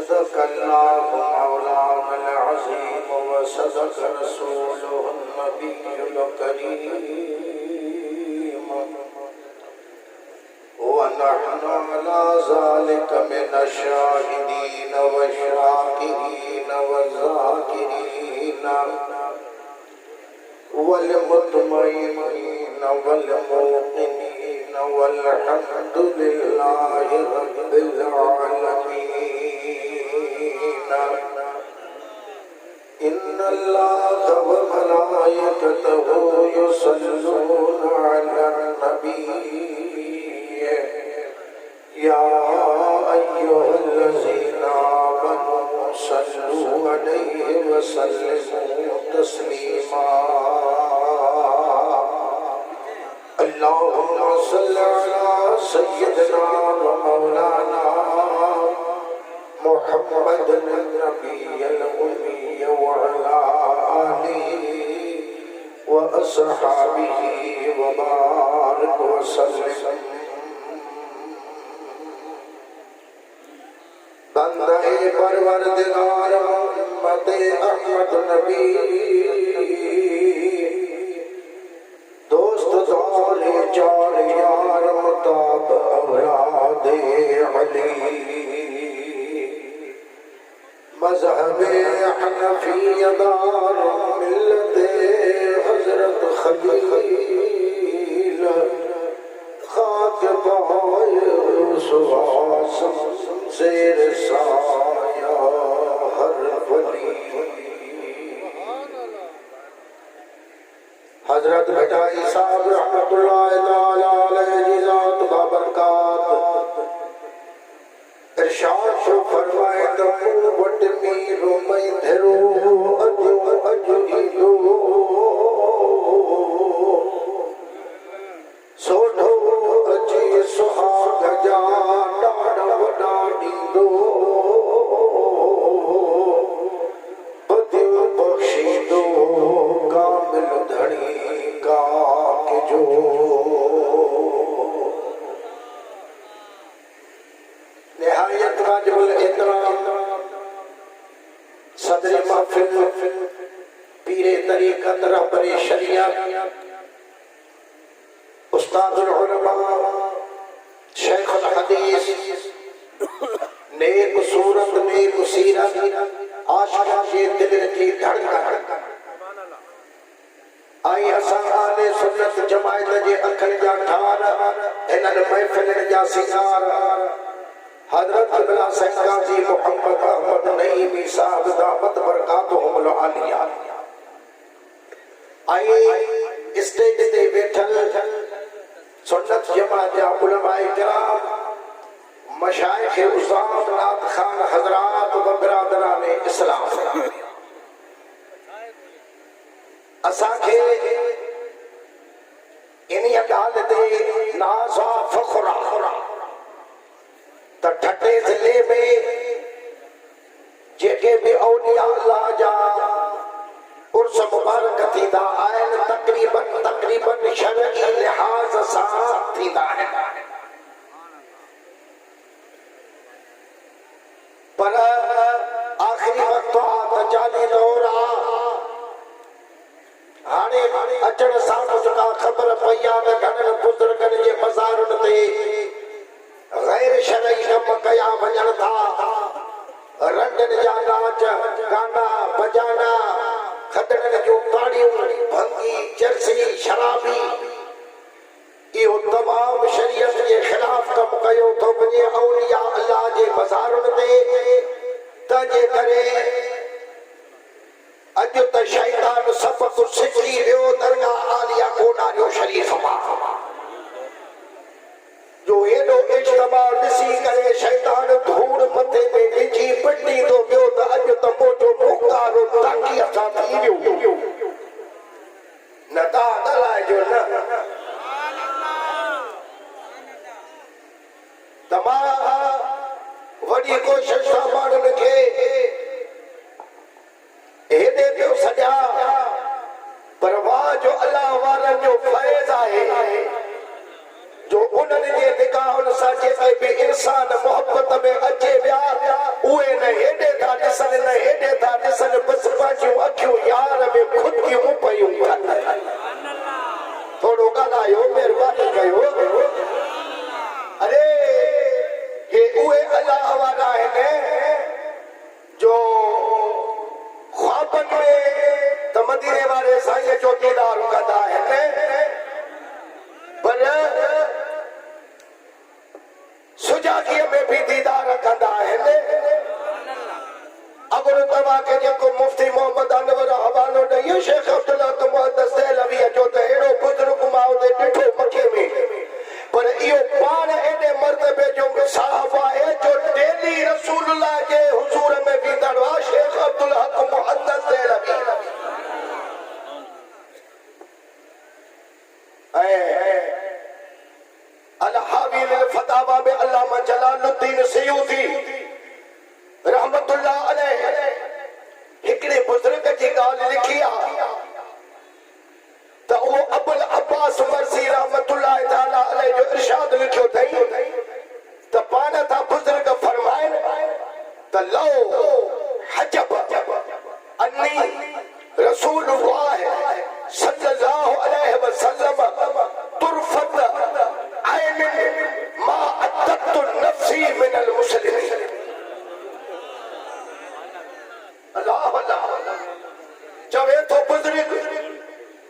सदक़ल्लाहु मौलाना अज़ीम व सदक़ रसूलुहुन नबियुल करीम व नहनु अला ज़ालिका मिनश शाहिदीन व शाकिरीन व ज़ाकिरीन वल मुतमइनीन वल मुक़िनीन वल्हम्दुलिल्लाहि रब्बिल आलमीन। इन्नल्लाह व मलाइकतहु युसल्लूना अलन नबी या अय्युहल्लज़ीना आमनू सल्लू अलैहि व सल्लिमू तस्लीमा। अल्लाहुम्मा सल्लि अला सय्यिदिना व मौलाना मुहम्मदिन नबिय्यिल उम्मी व अला आलिहि व अस्हाबिहि व बारिक व सल्लिम। बंदे परवरदिगार उम्मत अहमद नबी दोस्त दौले चार यार मुताब औलादे अली मज़हबे हनफियदार मिल्लते हज़रत खलील खाक पाए सुहास शेर साया हर वली। हजरत भटाई साहब रहमतुल्लाहि तआला अलैहि ज़ात बाबरकात इरशाद को फरमाए तो वट मीरो मई धरो अजो अजो ईदो सोढो अजी सुहाग जा डाड़ा वडा डींदो बदियो बख्शी दो कामिल धड़ी का के जो। निहायत वाजिबुल इकराम सदर महफिल पीरे तरीक़त रहबरे शरीयत उस्तादुल उलमा शेखुल हदीस नेक सूरत नेक सीरत आशिक़ां जे दिल की धड़कन आई असां आले सुन्नत जमायत जे अखियुनि जा ठार इन्हनि महफ़िलुनि जा सिंगार हज़रत क़िबला सैयद क़ाज़ी मोहम्मद अहमद नईमी साहब दामत बरकातुहुमुल आलिया आई स्टेज ते वेठल सुन्नत जमात जा उलमाए किराम मशाइख़ उस्ताद नात खान हज़रात व बिरादरान इस्लाम असांखे इन ॻाल्हि ते नाज़ फ़ख़्र त ठटे ज़िले में जेके भी औलिया अल्लाह जा उर्स मुबारक थींदा आहिनि तक़रीबन शरई लिहाज़ सां थींदा आहिनि पर आख़िरी वक़्तु आहे त जाली दौर आहे हाणे अचण सां मुझका ख़बर पई आहे त घणनि बुज़ुर्गनि जे मज़ारुनि ते गैर शरई कम कया वञनि था। रंडनि जा नाच गाना बजाना खदड़नि जूं ताड़ियूं भंगी चरसी शराबी इहो तमामु शरीयत जे ख़िलाफ़ कमु कयो थो वञे औलिया अल्लाह जे मज़ारुनि ते। तंहिंजे करे अॼु त शैतान सभु कुझु सिखी वियो दरगाह आलिया कोनारियो शरीफ़ मां जो एॾो इज्तिमा ॾिसी करे शैतान धूड़ मथे में विझी पिटी थो पियो त अॼु त मोटो मुकारो ताक़ीअ सां थी वियो न ता ॻाल्हाइजो न तमामु वॾी कोशिश सां माण्हुनि खे हेॾे पियो सॼा पर वाह जो अल्लाह वारनि जो फैज़ आहे जो उन्हनि जे निगाहुनि सां जेके बि इंसान मोहब्बत में अचे विया उहे न तवा के जेको मुफ्ती मोहम्मद अनवर हवालो ॾेई शेख अब्दुल्ला मुहद्दिस देहलवी जो त एड़ो बुजुर्ग मां उते ॾिठो मके में पर इहो पाण एॾे मर्तबे जो साहब आहे जो डेली रसूलुल्लाह जे हुजूर में बीठल आहे शेख अब्दुल हक मुहद्दिस देहलवी अल हावी लिल फतावा में अल्लामा जलालुद्दीन सयूती रहमतुल्लाह अलैह हिकड़े बुजुर्ग जी ॻाल्हि लिखी आहे त उहो अबुल अब्बास मरसी रहमतुल्लाह ताला अलैह जो इरशाद लिखियो अथई त पाण था बुजुर्ग फरमाइनि त लो हजब अन्नी रसूलुल्लाह सल्लल्लाहु अलैहि वसल्लम तुरफत ऐन मा अद्दतु नफ्सी मिनल मुस्लिमीन अल्लाह अल्लाह चवे तो बुजुर्ग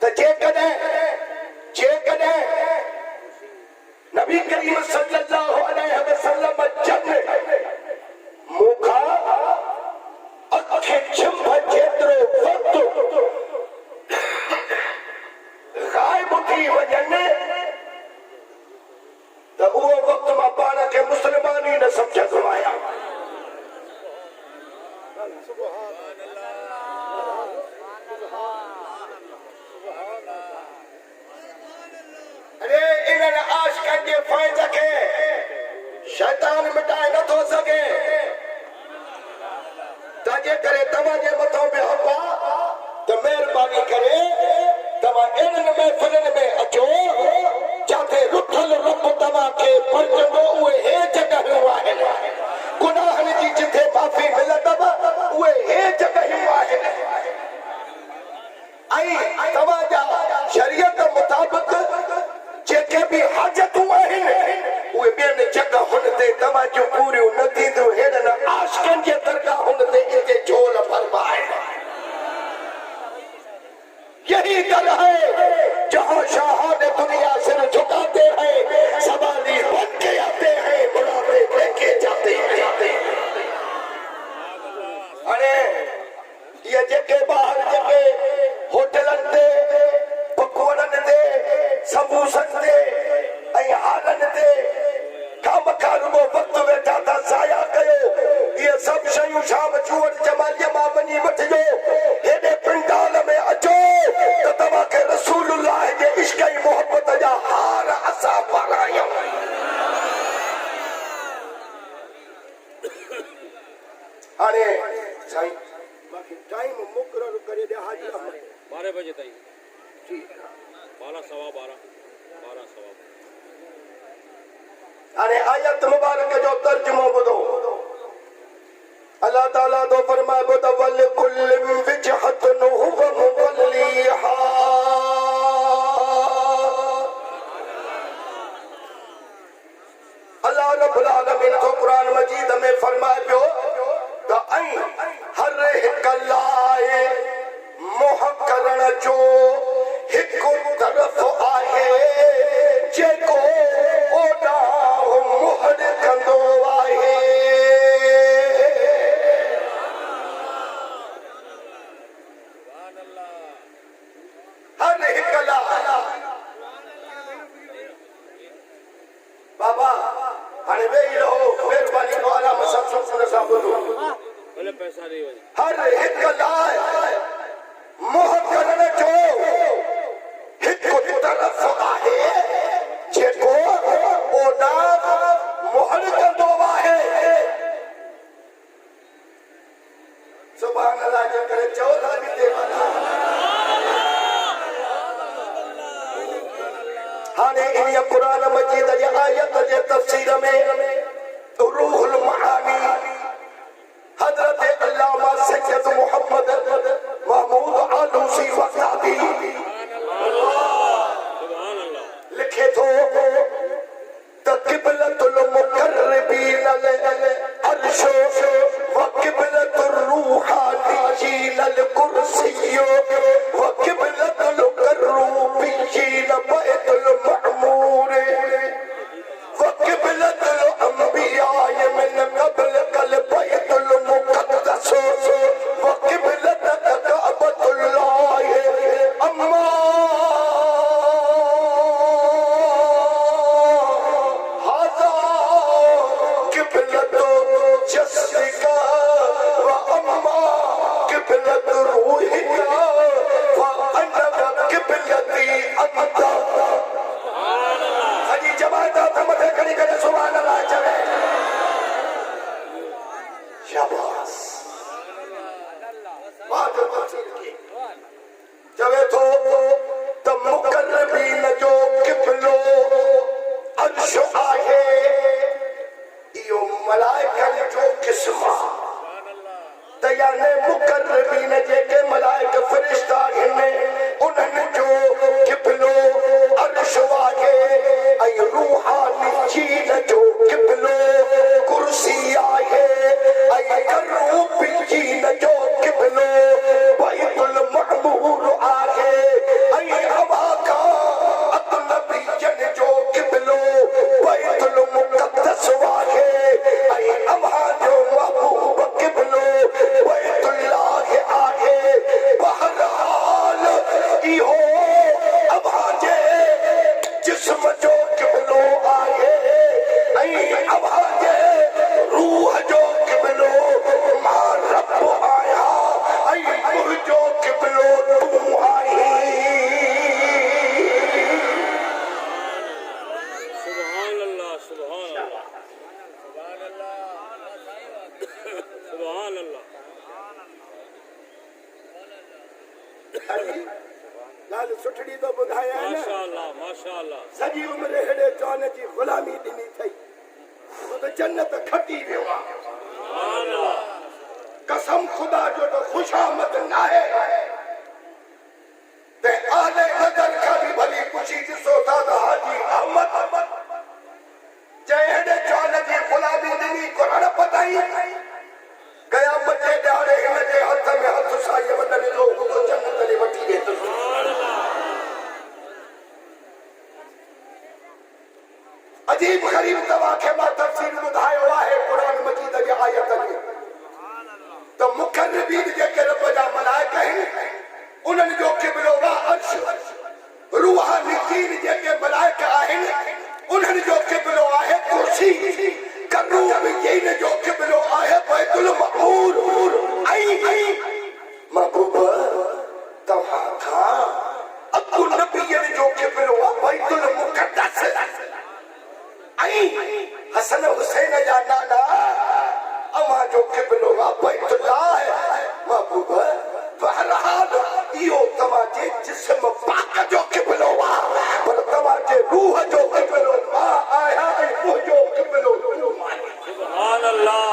त जेकॾहिं नबी करीम सल्लल्लाहु अलैहि वसल्लम जन मूंखां अखे छिंभ जेतिरो वक़्तु ग़ाइब थी वञनि त उहो वक़्तु मां पाण खे मुस्लमान ई न सम्झंदो आहियां अरे इन्हनि आशिक़नि जे फैज़ खे शैतान मिटाए नथो सघे तंहिंजे करे तव्हांजे मथां बि हक़ आहे त महिरबानी करे तव्हां इन्हनि महफ़िलनि में अचो जिथे रुठल रब तव्हांखे परजंदो उहे हे जॻहियूं आहिनि गुनाहनि जी जिथे माफ़ी मिलंदव उहे हे जॻहियूं आहिनि ऐं तव्हांजा शरीयत मुताबिक़ जेके भी हाजतूं आहिनि उहे ॿियनि जॻहुनि ते तव्हां जूं पूरियूं न थींदियूं अहिड़नि आशिक़नि जे दरगाहुनि ते हिते झोल भरबा आहिनि यही दर है जहाँ शाहान दुनिया सिर झुकाते हैं सवाली बन के आते हैं बुढ़ापे लेके जाते हैं अरे ये जेके बाहर जेके होटलनि ते पकवाननि ते समूसनि ते ऐं हालनि ते खामखा रुगो वक़्तु वेठा था ज़ाया कयो इहे सभु शयूं शाम चूअर जमालीअ मां वञी वठिजो हेॾे पिंडाल में अचो त तव्हांखे रसूलुल्लाह जे इश्क़ ऐं मोहबत जा हार असां पारायूं हाणे साईं मूंखे टाइम मुक़ररु करे ॾिया हाजी 12 बजे ताईं ठीकु आहे 12 सवा 12 अरे आयत मुबारक जो तर्जुमो ॿुधो अल्लाह ताला तो फरमाए ॿुध वल कुल विजहतन हुव मुवल्लिहा अल्लाह रब्बुल आलमीन तो कुरान मजीद में फरमाए पियो त ऐं हर हिक लाइ मोह करण जो हिकु तरफ़ आहे जेको ओॾांहुं मुहर कंदो आहे हर हिक लाइ बाबा हाणे वेही रहो महिरबानी को आराम सां सुकून सां ॿुधो भले पैसा ॾेई वञे हर हिक लाइ मोह करण जो हिकु तरफ़ आहे जेको ओॾांहुं मुहर कंदो आहे सुभान अल्लाह जे करे चओ था हाणे इन कुरान मजीद जे आयत जे तफसीर में रूहुल महानी हजरत अल्लामा सैयद मोहम्मद महमूद आलूसी वक्तादी लिखे थो त क़िबलतुल मुक़र्रबीन अर्श व क़िबलतुर रूहानीयीन अल कुर्सी व क़िबलतुल करूबीन बैतुल मअमूर व क़िबलतुल अंबिया मिन क़ब्ल कल शाबाश बात तफसील की जवे तो मुकर्रबीन जो किबलो अर्श आहे इहो मलाइकन जो किस्मा दयाने मुकर्रबीन जेके मलाइक फरिश्ता आहिनि उन्हनि जो किबलो अर्श आहे ऐं रूहानी चीज जो किबलो कुर्सी आहे ऐं करूबी चीज जो किबलो बैतुल मअमूर आहे ऐं हवा का अजनबीयन जो किबलो बैतुल मुक़द्दस आहे ऐं अम्हा जो महबूब किबलो बैतुल्लाह आहे बहरहाल इहो अम्हा जे जिस्म जो किबलो आहे ऐं अम्हा जे रूह जो किबलो मां रब आया ऐं मुंहिंजो किबलो तूं आहीं सुभान अल्लाह सुभान अल्लाह सुभान अल्लाह ॻाल्हि सुठड़ी तो ॿुधाया आहे न माशाअल्लाह माशाअल्लाह सॼी उमिरि हेॾे चवण जी ग़ुलामी ॾिनी अथई त जन्नत खटी वियो आहे सुभान अल्लाह कसम खुदा जो तो खुशामद नाहे ते आले नजर का भी भली खुशी ॾिसो था त हाजी अहमद जंहिं हेॾे चवण जी ग़ुलामी ॾिनी क़ुरान पताई गया बचे ॾाड़े हिन जे हथ में हथ साईं वॾनि जो हुओ जन्नत ॾे वठी वेंदो अजीब ग़रीब तव्हांखे मां तफ़सील ॿुधायो आहे क़ुरान मजीद जी आयत में तो मुकर्रबीन जेके रब जा मलाइक आहिनि उन्हनि जो किबलो आहे अर्श रूहानी चीज जेके मलाइक आहिनि उन्हनि जो किबलो आहे कुर्सी करूबीन जो किबलो आहे बैतुल मअमूर ऐं महबूब तव्हां खां अॻु नबीयन जो किबलो आहे बैतुल मुक़द्दस ऐं हसन हुसैन जा नाना अम्हा जो किबलो आहे बैतुल्लाह महबूब बहरहाल इहो तव्हांजे जिस्म पाक जो किबलो आहे पर तव्हांजे रूह जो किबलो मां आहियां ऐं मुंहिंजो किबलो सुभान अल्लाह